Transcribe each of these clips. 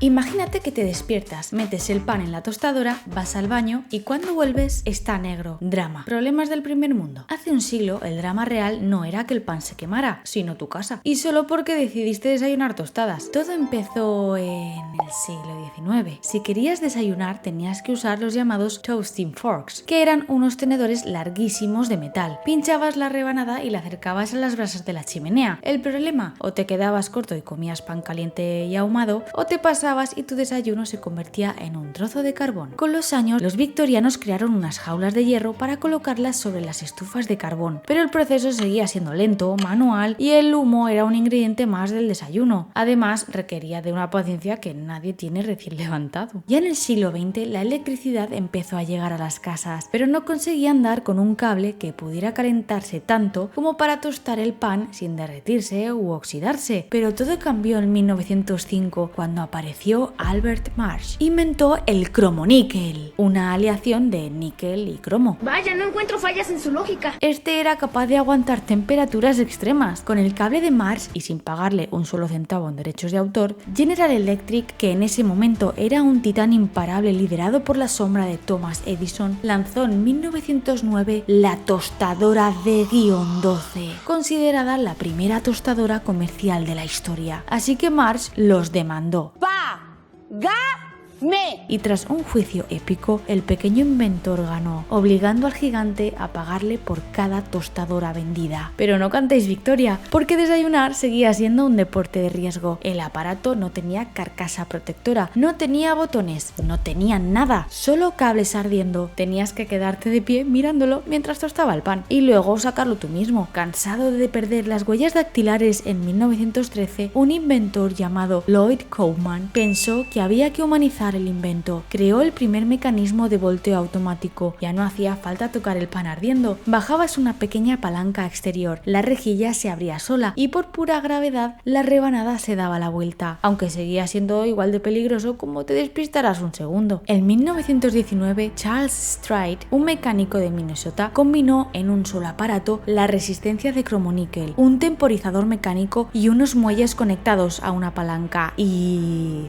Imagínate que te despiertas, metes el pan en la tostadora, vas al baño y cuando vuelves está negro. Drama. Problemas del primer mundo. Hace un siglo el drama real no era que el pan se quemara, sino tu casa. Y solo porque decidiste desayunar tostadas. Todo empezó en el siglo XIX. Si querías desayunar tenías que usar los llamados toasting forks, que eran unos tenedores larguísimos de metal. Pinchabas la rebanada y la acercabas a las brasas de la chimenea. El problema, o te quedabas corto y comías pan caliente y ahumado, o te pasabas y tu desayuno se convertía en un trozo de carbón. Con los años, los victorianos crearon unas jaulas de hierro para colocarlas sobre las estufas de carbón, pero el proceso seguía siendo lento, manual y el humo era un ingrediente más del desayuno. Además, requería de una paciencia que nadie tiene recién levantado. Ya en el siglo XX, la electricidad empezó a llegar a las casas, pero no conseguían dar con un cable que pudiera calentarse tanto como para tostar el pan sin derretirse u oxidarse. Pero todo cambió en 1905 cuando apareció Albert Marsh. Inventó el cromoníquel, una aleación de níquel y cromo. Vaya, no encuentro fallas en su lógica. Este era capaz de aguantar temperaturas extremas. Con el cable de Marsh y sin pagarle un solo centavo en derechos de autor, General Electric, que en ese momento era un titán imparable liderado por la sombra de Thomas Edison, lanzó en 1909 la tostadora D-12, considerada la primera tostadora comercial de la historia. Así que Marsh los demandó. Y tras un juicio épico, el pequeño inventor ganó, obligando al gigante a pagarle por cada tostadora vendida. Pero no cantéis victoria, porque desayunar seguía siendo un deporte de riesgo. El aparato no tenía carcasa protectora, no tenía botones, no tenía nada, solo cables ardiendo. Tenías que quedarte de pie mirándolo mientras tostaba el pan y luego sacarlo tú mismo. Cansado de perder las huellas dactilares, en 1913, un inventor llamado Lloyd Kaufman pensó que había que humanizar el invento. Creó el primer mecanismo de volteo automático. Ya no hacía falta tocar el pan ardiendo. Bajabas una pequeña palanca exterior, la rejilla se abría sola y por pura gravedad la rebanada se daba la vuelta, aunque seguía siendo igual de peligroso como te despistaras un segundo. En 1919, Charles Stride, un mecánico de Minnesota, combinó en un solo aparato la resistencia de cromoníquel, un temporizador mecánico y unos muelles conectados a una palanca y...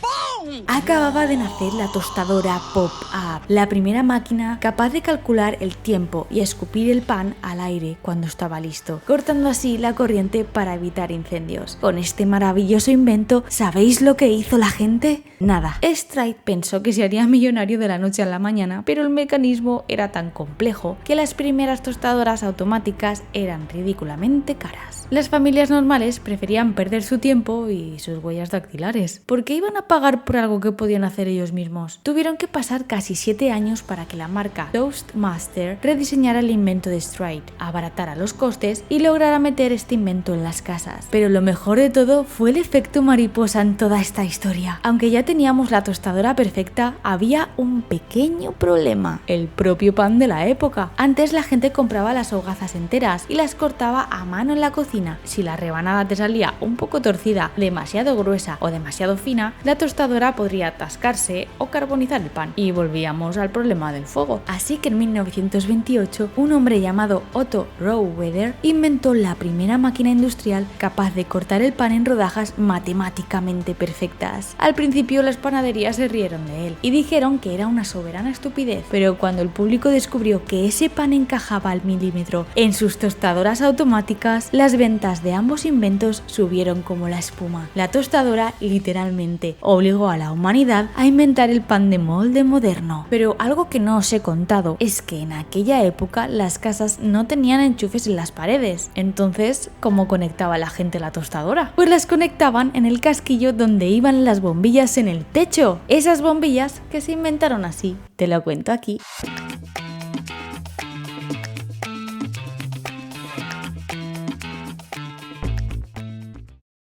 acababa de nacer la tostadora Pop-Up, la primera máquina capaz de calcular el tiempo y escupir el pan al aire cuando estaba listo, cortando así la corriente para evitar incendios. Con este maravilloso invento, ¿sabéis lo que hizo la gente? Nada. Stride pensó que se haría millonario de la noche a la mañana, pero el mecanismo era tan complejo que las primeras tostadoras automáticas eran ridículamente caras. Las familias normales preferían perder su tiempo y sus huellas dactilares, porque iban a pagar por algo que podían hacer ellos mismos. Tuvieron que pasar casi 7 años para que la marca Toastmaster rediseñara el invento de Stride, abaratara los costes y lograra meter este invento en las casas. Pero lo mejor de todo fue el efecto mariposa en toda esta historia. Aunque ya teníamos la tostadora perfecta, había un pequeño problema: el propio pan de la época. Antes la gente compraba las hogazas enteras y las cortaba a mano en la cocina. Si la rebanada te salía un poco torcida, demasiado gruesa o demasiado fina, la tostadora podría atascarse o carbonizar el pan. Y volvíamos al problema del fuego. Así que en 1928, un hombre llamado Otto Rohweder inventó la primera máquina industrial capaz de cortar el pan en rodajas matemáticamente perfectas. Al principio las panaderías se rieron de él y dijeron que era una soberana estupidez, pero cuando el público descubrió que ese pan encajaba al milímetro en sus tostadoras automáticas, las ventas de ambos inventos subieron como la espuma. La tostadora literalmente obligó a la humanidad a inventar el pan de molde moderno. Pero algo que no os he contado es que en aquella época las casas no tenían enchufes en las paredes. Entonces, ¿cómo conectaba la gente la tostadora? Pues las conectaban en el casquillo donde iban las bombillas en el techo. Esas bombillas que se inventaron así. Te lo cuento aquí.